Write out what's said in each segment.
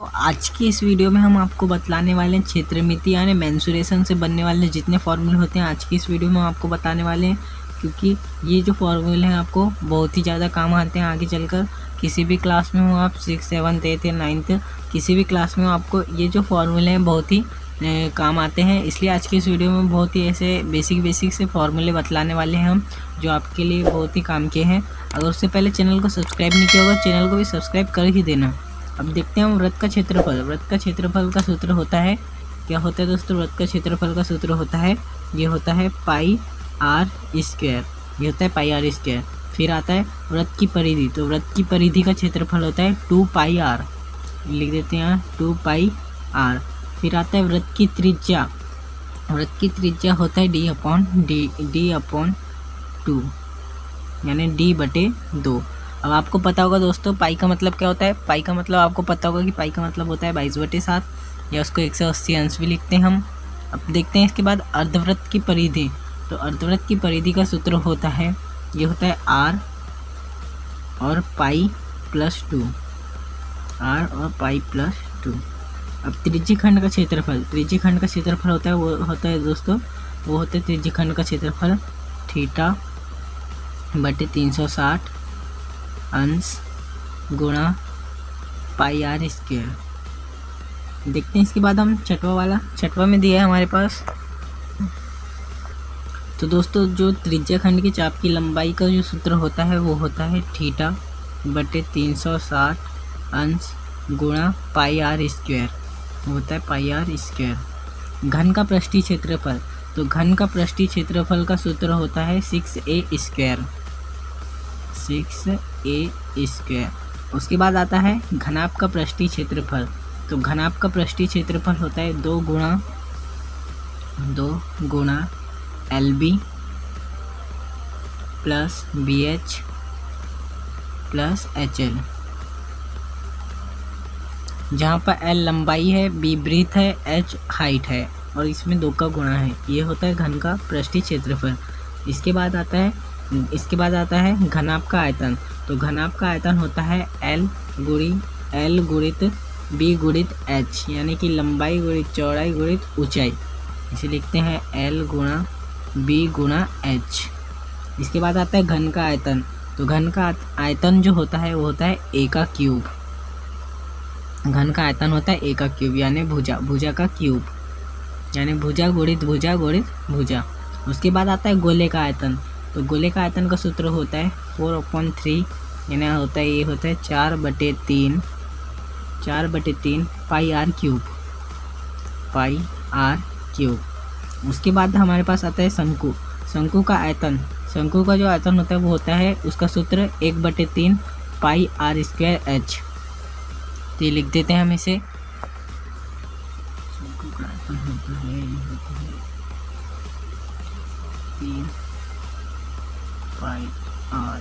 तो आज की इस वीडियो में हम आपको बतलाने वाले हैं क्षेत्रमिति यानी मेंसुरेशन से बनने वाले जितने फॉर्मूले होते हैं आज की इस वीडियो में हम आपको बताने वाले हैं, क्योंकि ये जो फॉर्मूले हैं आपको बहुत ही ज़्यादा काम आते हैं आगे चलकर। किसी भी क्लास में हो आप 6, 7, 8 या 9 किसी भी क्लास में हो आपको ये जो फॉर्मूले हैं बहुत ही काम आते हैं। इसलिए आज की इस वीडियो में बहुत ही ऐसे बेसिक से फॉर्मूले बतलाने वाले हैं हम, जो आपके लिए बहुत ही काम के हैं। अगर उससे पहले चैनल को सब्सक्राइब नहीं किया होगा, चैनल को भी सब्सक्राइब कर ही देना। अब देखते हैं हम वृत्त का क्षेत्रफल। वृत्त का क्षेत्रफल का सूत्र होता है, क्या होता है दोस्तों? वृत्त का क्षेत्रफल का सूत्र होता है, ये होता है पाई आर स्क्वायर, ये होता है पाई आर स्क्वायर। फिर आता है वृत्त की परिधि, तो वृत्त की परिधि का क्षेत्रफल होता है 2 पाई आर, लिख देते हैं यहाँ 2 पाई आर। फिर आता है वृत्त की त्रिज्या, वृत्त की त्रिज्या होता है डी अपॉन 2 यानी d/2। अब आपको पता होगा दोस्तों पाई का मतलब क्या होता है। पाई का मतलब आपको पता होगा कि पाई का मतलब होता है 22/7, या उसको 180 अंश भी लिखते हैं हम। अब देखते हैं इसके बाद अर्धवृत्त की परिधि। तो अर्धवृत्त की परिधि का सूत्र होता है, ये होता है r और पाई प्लस 2, r और पाई प्लस 2। अब त्रिज्यखंड का क्षेत्रफल, त्रिज्यखंड का क्षेत्रफल होता है, वो होता है दोस्तों, वो होता है त्रिज्यखंड का क्षेत्रफल θ/360 अंश गुणा पाई आर स्क्वायर। देखते हैं इसके बाद हम छठवा में दिया है हमारे पास। तो दोस्तों जो त्रिज्याखंड के चाप की लंबाई का जो सूत्र होता है वो होता है θ/360 अंश गुणा पाई आर स्क्वायर, होता है पाई आर स्क्वायर। घन का पृष्ठीय क्षेत्रफल, तो घन का पृष्ठीय क्षेत्रफल का सूत्र होता है 6a स्क्वायर, 6a स्क्वायर। उसके बाद आता है घनाभ का पृष्ठीय क्षेत्रफल। तो घनाभ का पृष्ठीय क्षेत्रफल होता है 2 गुणा LB plus BH plus HL, जहाँ पर L लंबाई है, B ब्रीथ है, H हाइट है और इसमें 2 का गुणा है। ये होता है घन का पृष्ठीय क्षेत्रफल। इसके बाद आता है घनाभ का आयतन। तो घनाभ का आयतन होता है L गुणित B गुणित H, यानी कि लंबाई गुणित चौड़ाई गुणित ऊंचाई। इसे लिखते हैं L गुणा B गुणा H। इसके बाद आता है घन का आयतन। तो घन का आयतन जो होता है वो होता है A का क्यूब। घन का आयतन होता है A का क्यूब यानी भुजा का क्यूब, यानी भुजा गुणित भुजा। उसके बाद आता है गोले का आयतन। तो गोले का आयतन का सूत्र होता है 4/3, यानी होता है ये होता है 4/3 पाई आर क्यूब। उसके बाद हमारे पास आता है शंकु का आयतन। शंकु का जो आयतन होता है वो होता है, उसका सूत्र 1/3 पाई आर स्क्वायर एच। तो ये लिख देते हैं हम इसे। शंकु का आयतन होता है 3 पाई आर।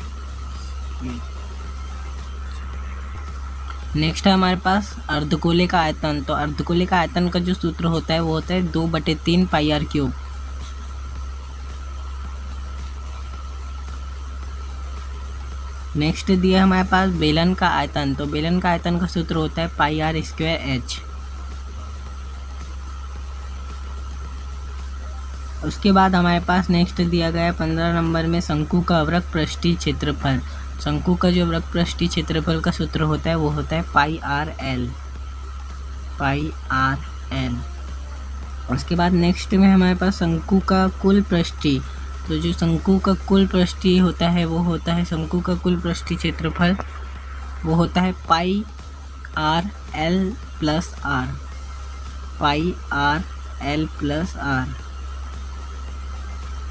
नेक्स्ट है हमारे पास अर्धगोले का आयतन। तो अर्धगोले का आयतन का जो सूत्र होता है वो होता है 2/3 पाई आर क्यूब। नेक्स्ट दिया है हमारे पास बेलन का आयतन। तो बेलन का आयतन का सूत्र होता है पाई आर स्क्वायर एच। उसके बाद हमारे पास नेक्स्ट दिया गया है 15 नंबर में शंकु का वृत्त पृष्ठीय क्षेत्रफल। शंकु का जो वृत्त पृष्ठीय क्षेत्रफल का सूत्र होता है वो होता है पाई आर एल। उसके बाद नेक्स्ट में हमारे पास शंकु का कुल पृष्ठीय। तो जो शंकु का कुल पृष्ठीय होता है वो होता है, शंकु का कुल पृष्ठीय क्षेत्रफल वो होता है पाई आर एल प्लस आर।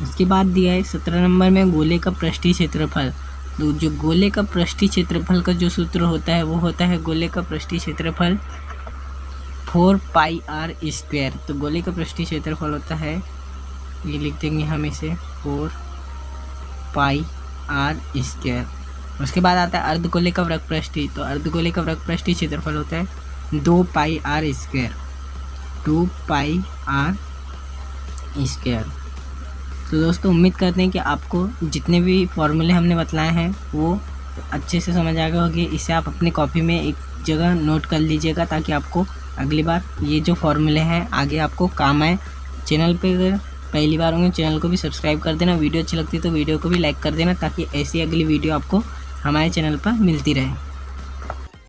उसके बाद दिया है 17 नंबर में गोले का पृष्ठीय क्षेत्रफल। तो जो गोले का पृष्ठीय क्षेत्रफल का जो सूत्र होता है वो होता है गोले का पृष्ठीय क्षेत्रफल 4 पाई आर स्क्वायर। तो गोले का पृष्ठीय क्षेत्रफल होता है, ये लिख देंगे हम इसे 4 पाई आर स्क्वायर। उसके बाद आता है अर्धगोले का वृत्त पृष्ठीय। तो अर्धगोले का वृत्त पृष्ठीय क्षेत्रफल होता है 2 पाई आर स्क्वायर। तो दोस्तों उम्मीद करते हैं कि आपको जितने भी फॉर्मूले हमने बतलाए हैं वो अच्छे से समझ आ गए होंगे। इसे आप अपनी कॉपी में एक जगह नोट कर लीजिएगा, ताकि आपको अगली बार ये जो फॉर्मूले हैं आगे आपको काम आए। चैनल पे अगर पहली बार होंगे चैनल को भी सब्सक्राइब कर देना, वीडियो अच्छी लगती है तो वीडियो को भी लाइक कर देना, ताकि ऐसी अगली वीडियो आपको हमारे चैनल पर मिलती रहे।